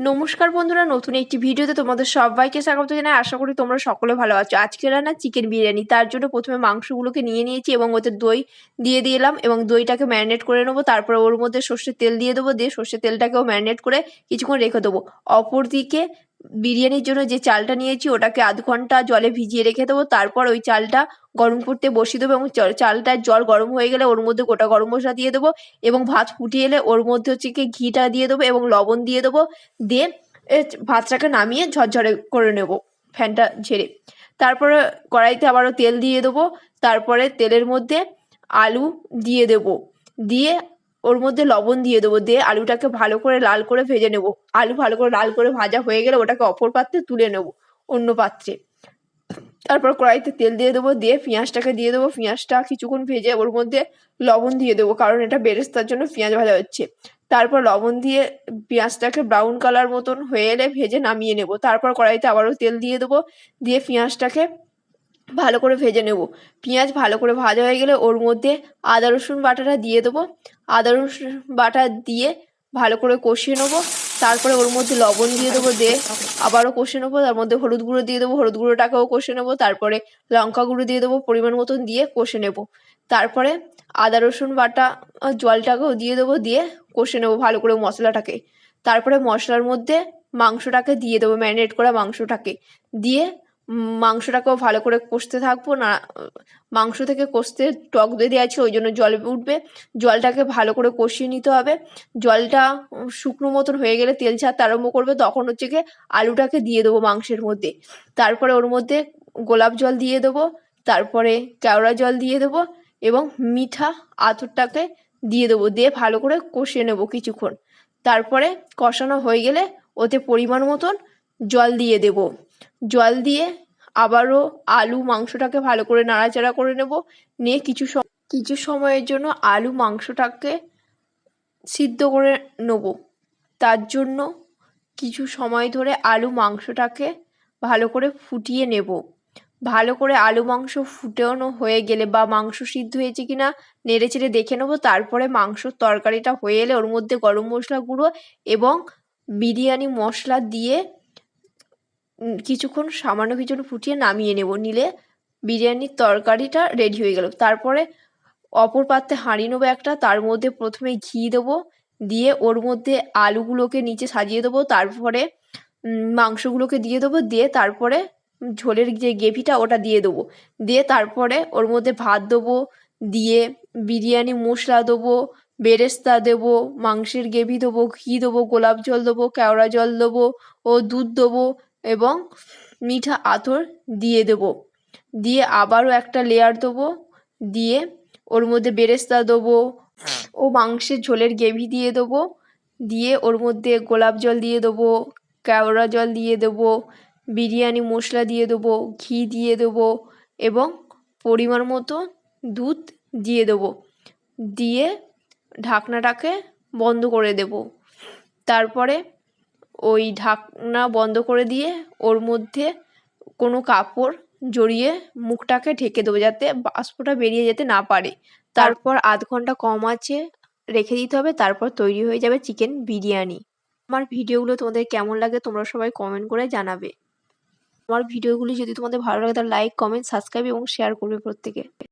নমস্কার বন্ধুরা, নতুন একটি ভিডিওতে তোমাদের সবাইকে স্বাগত জানাই। আশা করি তোমরা সকলে ভালো আছো। আজকে রান্না চিকেন বিরিয়ানি। তার জন্য প্রথমে মাংসগুলোকে নিয়ে নিয়েছি এবং ওতে দই দিয়ে দিলাম এবং দইটাকে ম্যারিনেট করে নেবো। তারপরে ওর মধ্যে সর্ষের তেল দিয়ে দেবো, দিয়ে সর্ষের তেলটাকেও ম্যারিনেট করে কিছুক্ষণ রেখে দেবো। অপরদিকে বিরিয়ানির জন্য যে চালটা নিয়েছি ওটাকে আধ ঘন্টা জলে ভিজিয়ে রেখে দেবো। তারপর ওই চালটা গরম করতে বসিয়ে দেবো এবং চালটার জল গরম হয়ে গেলে ওর মধ্যে গোটা গরম মশলা দিয়ে দেবো এবং ভাত ফুটিয়ে এলে ওর মধ্যে হচ্ছে কি ঘিটা দিয়ে দেবো এবং লবণ দিয়ে দেবো। দিয়ে ভাতটাকে নামিয়ে ঝরঝরে করে নেব ফ্যানটা ঝেড়ে। তারপরে কড়াইতে আবারও তেল দিয়ে দেবো। তারপরে তেলের মধ্যে আলু দিয়ে দেবো, দিয়ে ওর মধ্যে লবণ দিয়ে দেবো, দিয়ে আলুটাকে ভালো করে লাল করে ভেজে নেব। আলু ভালো করে লাল করে ভাজা হয়ে গেলে ওটাকে অপর পাত্রে তুলে নেব, অন্য পাত্রে। তারপর কড়াইতে তেল দিয়ে দেবো, দিয়ে পেঁয়াজটাকে দিয়ে দেবো। পেঁয়াজটা কিছুক্ষণ ভেজে ওর মধ্যে লবণ দিয়ে দেবো, কারণ এটা বেরেস্তার জন্য পেঁয়াজ ভাজা হচ্ছে। তারপর লবণ দিয়ে পেঁয়াজটাকে ব্রাউন কালার মতন হয়ে এলে ভেজে নামিয়ে নেব। তারপর কড়াইতে আবারও তেল দিয়ে দেবো, দিয়ে পেঁয়াজটাকে ভালো করে ভেজে নেব। পেঁয়াজ ভালো করে ভাজা হয়ে গেলে ওর মধ্যে আদা রসুন বাটাটা দিয়ে দেবো। আদা রসুন বাটা দিয়ে ভালো করে কষিয়ে নেবো। তারপরে ওর মধ্যে লবণ দিয়ে দেবো, দিয়ে আবারও কষে নেবো। তার মধ্যে হলুদ গুঁড়ো দিয়ে দেবো, হলুদ গুঁড়োটাকেও কষে নেবো। তারপরে লঙ্কা গুঁড়ো দিয়ে দেবো পরিমাণ মতন, দিয়ে কষে নেব। তারপরে আদা রসুন বাটা জলটাকেও দিয়ে দেবো, দিয়ে কষে নেবো ভালো করে মশলাটাকে। তারপরে মশলার মধ্যে মাংসটাকে দিয়ে দেবো, ম্যারিনেট করা মাংসটাকে দিয়ে মাংসটাকেও ভালো করে কষতে থাকবো। না, মাংস থেকে কষতে টক দই দেওয়া আছে, ওই জন্য জল উঠবে। জলটাকে ভালো করে কষিয়ে নিতে হবে। জলটা শুকনো মতন হয়ে গেলে তেল ছাড়তে আরম্ভ করবে, তখন হচ্ছে গিয়ে আলুটাকে দিয়ে দেবো মাংসের মধ্যে। তারপরে ওর মধ্যে গোলাপ জল দিয়ে দেবো, তারপরে কেওড়া জল দিয়ে দেবো এবং মিঠা আতরটাকে দিয়ে দেবো, দিয়ে ভালো করে কষিয়ে নেবো কিছুক্ষণ। তারপরে কষানো হয়ে গেলে ওতে পরিমাণ মতন জল দিয়ে দেব। জল দিয়ে আবারও আলু মাংসটাকে ভালো করে নাড়াচাড়া করে নেব। নিয়ে কিছু সময়ের জন্য আলু মাংসটাকে সিদ্ধ করে নেব। তার জন্য কিছু সময় ধরে আলু মাংসটাকে ভালো করে ফুটিয়ে নেব। ভালো করে আলু মাংস ফুটানো হয়ে গেলে বা মাংস সিদ্ধ হয়েছে কিনা নেড়ে চেড়ে দেখে নেবো। তারপরে মাংসর তরকারিটা হয়ে এলে ওর মধ্যে গরম মশলা গুঁড়ো এবং বিরিয়ানি মশলা দিয়ে কিছুক্ষণ সামান্য কিছুক্ষণ ফুটিয়ে নামিয়ে নেব। নিলে বিরিয়ানির তরকারিটা রেডি হয়ে গেল। তারপরে অপর পাত্রে হাঁড়ি নেবো একটা, তার মধ্যে প্রথমে ঘি দেবো, দিয়ে ওর মধ্যে আলুগুলোকে নিচে সাজিয়ে দেবো। তারপরে মাংসগুলোকে দিয়ে দেবো, দিয়ে তারপরে ঝোলের যে গ্রেভিটা ওটা দিয়ে দেবো। দিয়ে তারপরে ওর মধ্যে ভাত দেবো, দিয়ে বিরিয়ানি মশলা দেবো, বেরেস্তা দেবো, মাংসের গ্রেভি দেবো, ঘি দেবো, গোলাপ জল দেবো, কেওড়া জল দেবো ও দুধ দেবো এবং মিঠা আতর দিয়ে দেবো। দিয়ে আবারও একটা লেয়ার দেবো, দিয়ে ওর মধ্যে বেরেস্তা দেবো ও মাংসের ঝোলের গ্রেভি দিয়ে দেবো। দিয়ে ওর মধ্যে গোলাপ জল দিয়ে দেবো, কেওড়া জল দিয়ে দেবো, বিরিয়ানি মশলা দিয়ে দেবো, ঘি দিয়ে দেবো এবং পরিমাণ মতো দুধ দিয়ে দেবো। দিয়ে ঢাকনাটাকে বন্ধ করে দেব। তারপরে ওই ঢাকনা বন্ধ করে দিয়ে ওর মধ্যে কোনো কাপড় জড়িয়ে মুখটাকে ঢেকে দেবো, যাতে বাষ্পটা বেরিয়ে যেতে না পারে। তারপর আধ ঘন্টা কম আঁচে রেখে দিতে হবে। তারপর তৈরি হয়ে যাবে চিকেন বিরিয়ানি। আমার ভিডিওগুলো তোমাদের কেমন লাগে তোমরা সবাই কমেন্ট করে জানাবে। আমার ভিডিওগুলি যদি তোমাদের ভালো লাগে তাহলে লাইক, কমেন্ট, সাবস্ক্রাইব এবং শেয়ার করবে প্রত্যেকে।